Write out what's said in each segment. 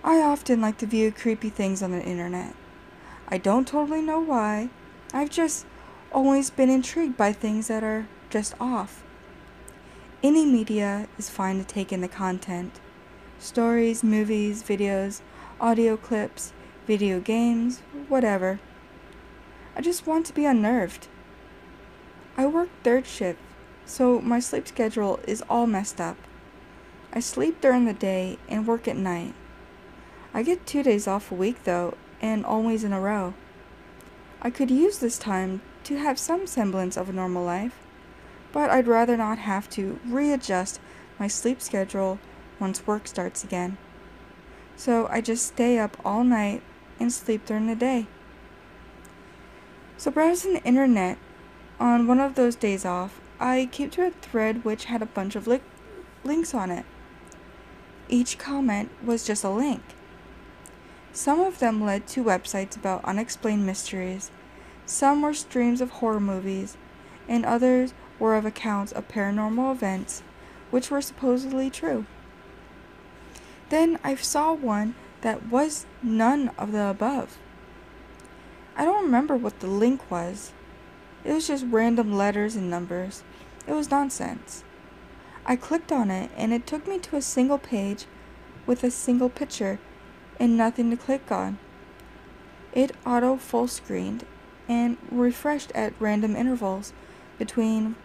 I often like to view creepy things on the internet. I don't totally know why. I've just always been intrigued by things that are just off. Any media is fine to take in the content. Stories, movies, videos, audio clips, video games, whatever. I just want to be unnerved. I work third shift, so my sleep schedule is all messed up. I sleep during the day and work at night. I get 2 days off a week though, and always in a row. I could use this time to have some semblance of a normal life, but I'd rather not have to readjust my sleep schedule once work starts again. So I just stay up all night and sleep during the day. So browsing the internet on one of those days off, I came to a thread which had a bunch of links on it. Each comment was just a link. Some of them led to websites about unexplained mysteries, some were streams of horror movies, and others were of accounts of paranormal events which were supposedly true. Then I saw one that was none of the above. I don't remember what the link was. It was just random letters and numbers. It was nonsense. I clicked on it and it took me to a single page with a single picture and nothing to click on. It auto full screened and refreshed at random intervals between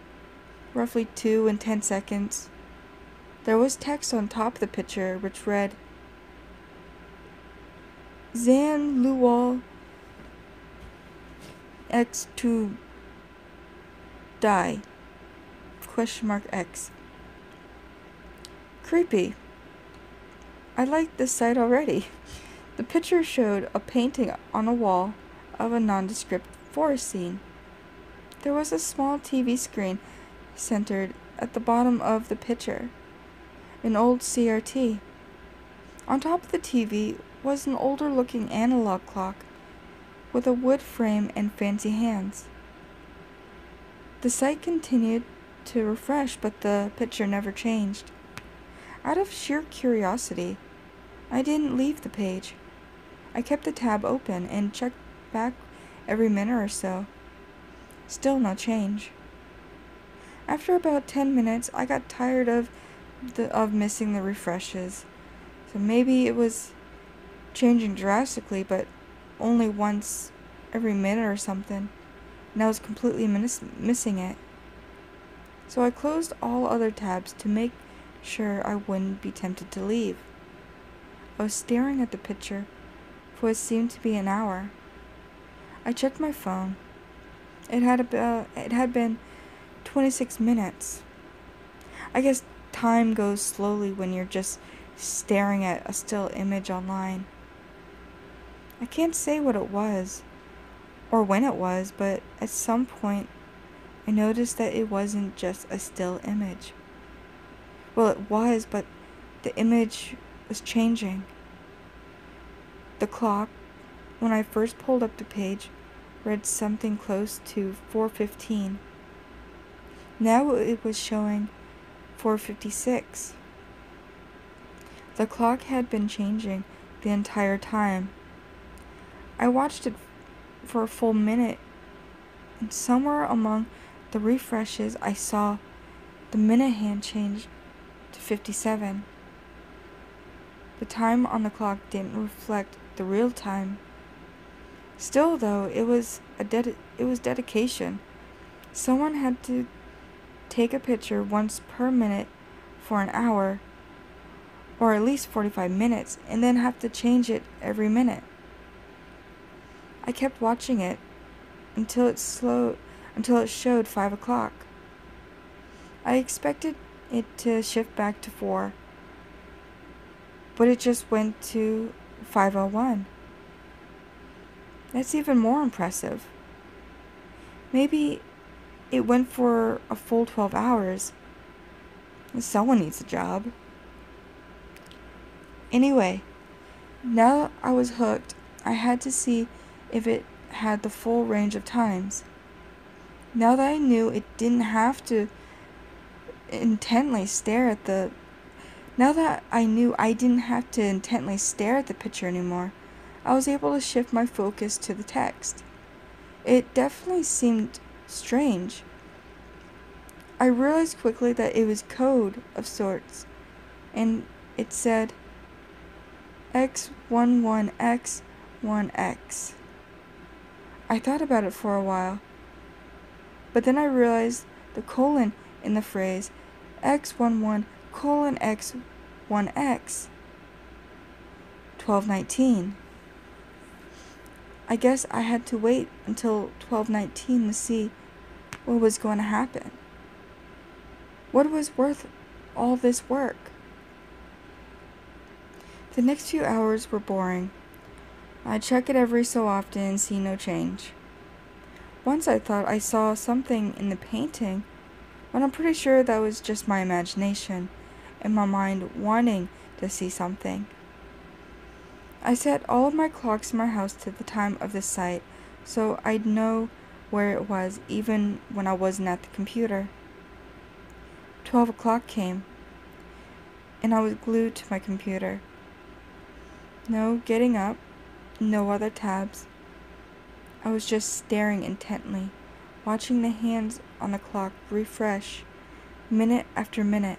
roughly 2 and 10 seconds. There was text on top of the picture which read, Zan Luol X to die? X. Creepy. I liked this site already. The picture showed a painting on a wall of a nondescript forest scene. There was a small TV screen centered at the bottom of the picture, an old CRT. On top of the TV was an older looking analog clock with a wood frame and fancy hands. The site continued to refresh, but the picture never changed. Out of sheer curiosity, I didn't leave the page. I kept the tab open and checked back every minute or so. Still no change. After about 10 minutes, I got tired of missing the refreshes. So maybe it was changing drastically, but only once every minute or something, and I was completely missing it. So I closed all other tabs to make sure I wouldn't be tempted to leave. I was staring at the picture for what seemed to be an hour. I checked my phone. It had been 26 minutes. I guess time goes slowly when you're just staring at a still image online. I can't say what it was or when it was, but at some point I noticed that it wasn't just a still image. Well, it was, but the image was changing. The clock, when I first pulled up the page, read something close to 4:15. Now it was showing 4:56. The clock had been changing the entire time. I watched it for a full minute, and somewhere among the refreshes I saw the minute hand change to 57. The time on the clock didn't reflect the real time. Still though, it was dedication. Someone had to take a picture once per minute for an hour, or at least 45 minutes, and then have to change it every minute. I kept watching it until it showed 5 o'clock. I expected it to shift back to 4, but it just went to 5:01. That's even more impressive. Maybe it went for a full 12 hours. Someone needs a job. Anyway, now I was hooked. I had to see if it had the full range of times. Now that I knew it didn't have to intently stare at the Now that I knew I didn't have to intently stare at the picture anymore, I was able to shift my focus to the text. It definitely seemed strange. I realized quickly that it was code of sorts, and it said X11X1X. I thought about it for a while, but then I realized the colon in the phrase X11:X1X 1219. I guess I had to wait until 1219 to see what was going to happen. What was worth all this work? The next few hours were boring. I'd check it every so often and see no change. Once I thought I saw something in the painting, but I'm pretty sure that was just my imagination and my mind wanting to see something. I set all of my clocks in my house to the time of the site, so I'd know where it was even when I wasn't at the computer. 12 o'clock came, and I was glued to my computer. No getting up, no other tabs. I was just staring intently, watching the hands on the clock refresh, minute after minute.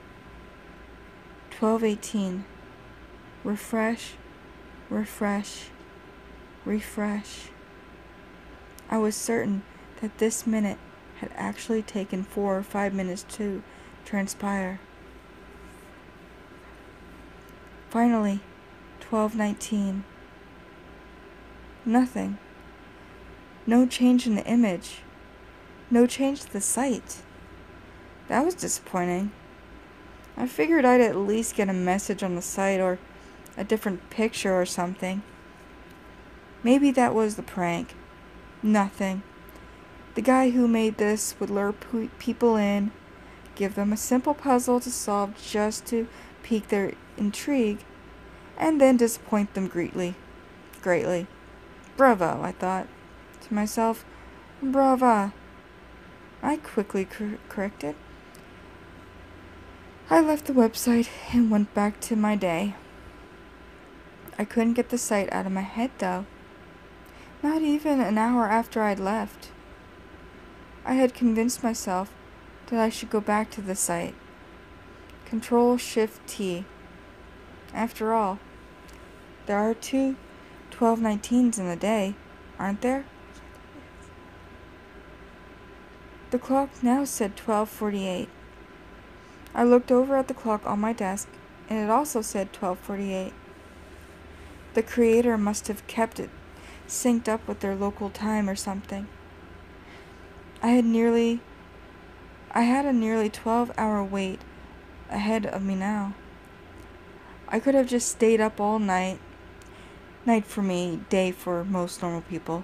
12:18. Refresh, refresh, refresh. I was certain that this minute had actually taken 4 or 5 minutes to transpire. Finally, 12:19. Nothing. No change in the image. No change to the site. That was disappointing. I figured I'd at least get a message on the site or a different picture or something. Maybe that was the prank. Nothing. The guy who made this would lure people in, give them a simple puzzle to solve just to pique their intrigue, and then disappoint them greatly. Bravo, I thought to myself. Brava. I quickly corrected. I left the website and went back to my day. I couldn't get the site out of my head, though. Not even an hour after I'd left. I had convinced myself that I should go back to the site. Control-Shift-T. After all, there are 2 12:19s in the day, aren't there? The clock now said 12:48. I looked over at the clock on my desk, and it also said 12:48. The creator must have kept it synced up with their local time or something. I had a nearly 12-hour wait ahead of me now. I could have just stayed up all night for me, day for most normal people,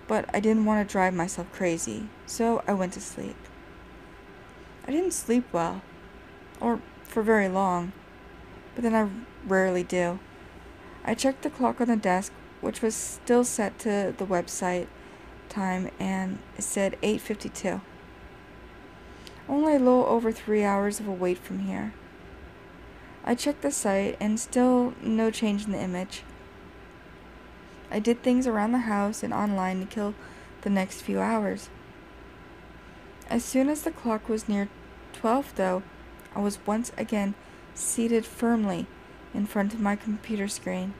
but I didn't want to drive myself crazy, so I went to sleep. I didn't sleep well, or for very long, but then I rarely do. I checked the clock on the desk, which was still set to the website time, and it said 8:52. Only a little over 3 hours of a wait from here. I checked the site, and still no change in the image. I did things around the house and online to kill the next few hours. As soon as the clock was near 12, though, I was once again seated firmly in front of my computer screen.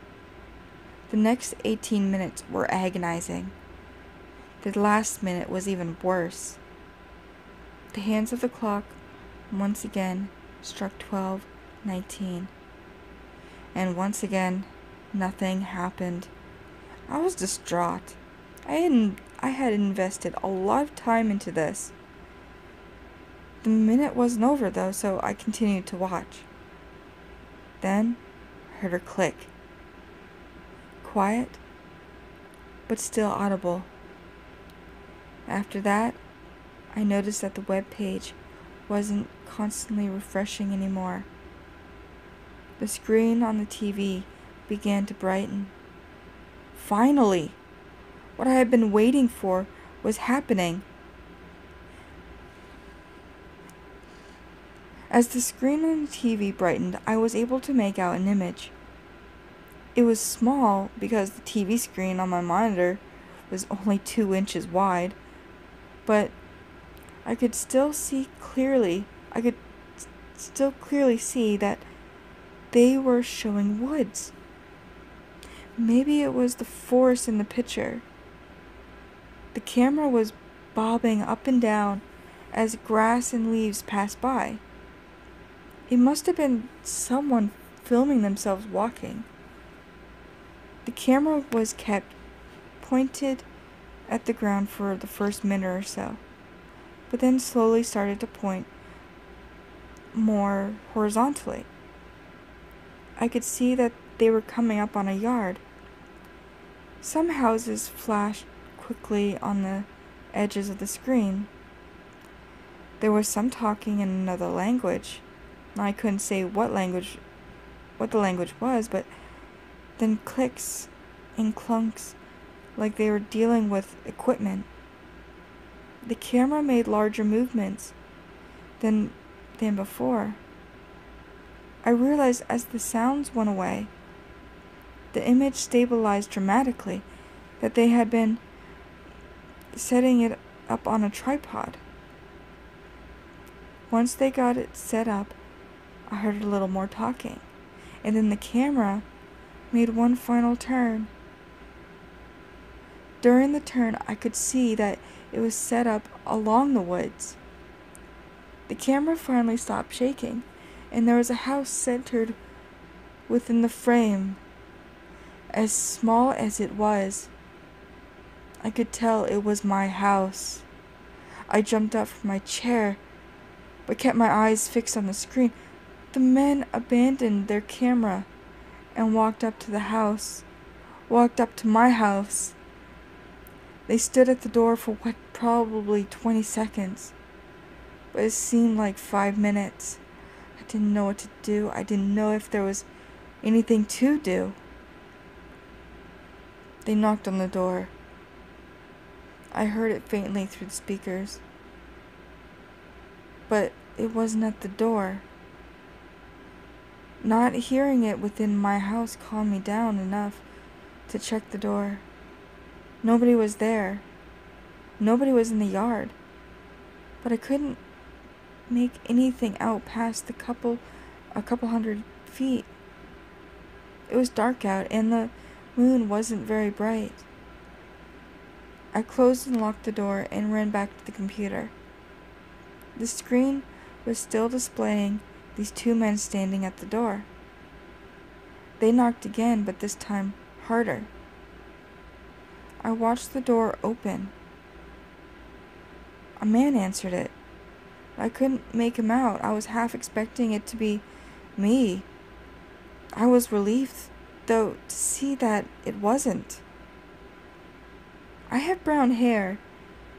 The next 18 minutes were agonizing. The last minute was even worse. The hands of the clock once again struck 12:19. And once again, nothing happened. I was distraught. I had invested a lot of time into this. The minute wasn't over, though, so I continued to watch. Then I heard her click. Quiet, but still audible. After that, I noticed that the web page wasn't constantly refreshing anymore. The screen on the TV began to brighten. Finally! What I had been waiting for was happening. As the screen on the TV brightened, I was able to make out an image. It was small because the TV screen on my monitor was only 2 inches wide, but I could still clearly see that they were showing woods. Maybe it was the forest in the picture. The camera was bobbing up and down as grass and leaves passed by. It must have been someone filming themselves walking. The camera was kept pointed at the ground for the first minute or so, but then slowly started to point more horizontally. I could see that they were coming up on a yard. Some houses flashed quickly on the edges of the screen. There was some talking in another language. I couldn't say what the language was, but then clicks and clunks like they were dealing with equipment. The camera made larger movements than before. I realized as the sounds went away, the image stabilized dramatically, that they had been setting it up on a tripod. Once they got it set up, I heard a little more talking, and then the camera made one final turn. During the turn, I could see that it was set up along the woods. The camera finally stopped shaking, and there was a house centered within the frame. As small as it was, I could tell it was my house. I jumped up from my chair, but kept my eyes fixed on the screen. The men abandoned their camera and walked up to my house. They stood at the door for probably 20 seconds, but it seemed like 5 minutes. I didn't know what to do. I didn't know if there was anything to do. They knocked on the door. I heard it faintly through the speakers, but it wasn't at the door. Not hearing it within my house calmed me down enough to check the door. Nobody was there. Nobody was in the yard, but I couldn't make anything out past a couple 100 feet. It was dark out, and the moon wasn't very bright. I closed and locked the door and ran back to the computer. The screen was still displaying these 2 men standing at the door. They knocked again, but this time harder. I watched the door open. A man answered it. I couldn't make him out. I was half expecting it to be me. I was relieved, though, to see that it wasn't. I have brown hair.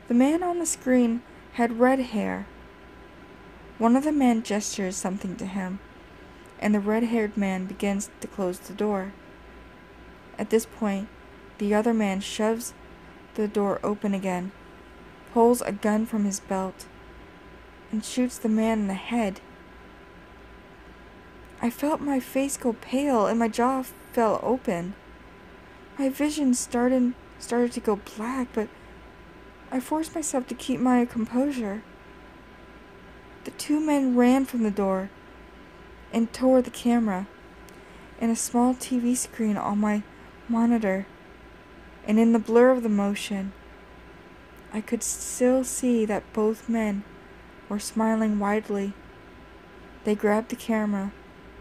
The man on the screen had red hair. One of the men gestures something to him, and the red-haired man begins to close the door. At this point, the other man shoves the door open again, pulls a gun from his belt, and shoots the man in the head. I felt my face go pale and my jaw fell open. My vision started to go black, but I forced myself to keep my composure. The 2 men ran from the door and toward the camera and a small TV screen on my monitor, and in the blur of the motion, I could still see that both men were smiling widely. They grabbed the camera,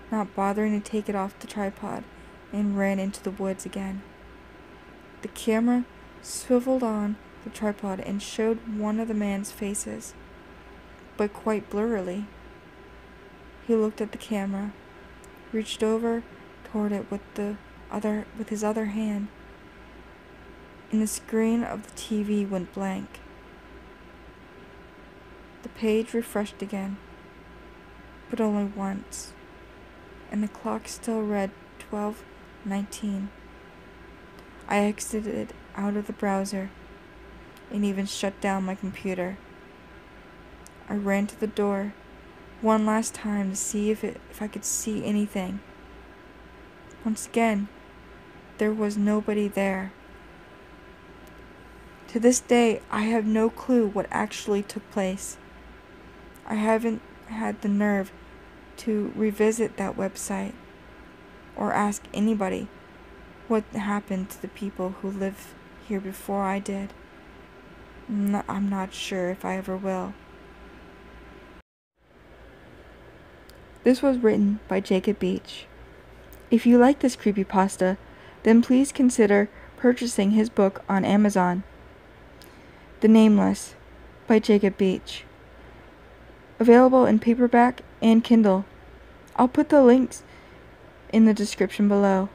not bothering to take it off the tripod, and ran into the woods again. The camera swiveled on the tripod and showed one of the man's faces, but quite blurrily. He looked at the camera, reached over toward it with his other hand, and the screen of the TV went blank. The page refreshed again, but only once, and the clock still read 12:19. I exited out of the browser and even shut down my computer. I ran to the door, one last time to see if I could see anything. Once again, there was nobody there. To this day, I have no clue what actually took place. I haven't had the nerve to revisit that website or ask anybody what happened to the people who lived here before I did. I'm not sure if I ever will. This was written by Jacob Beach. If you like this creepypasta, then please consider purchasing his book on Amazon. The Nameless by Jacob Beach. Available in paperback and Kindle. I'll put the links in the description below.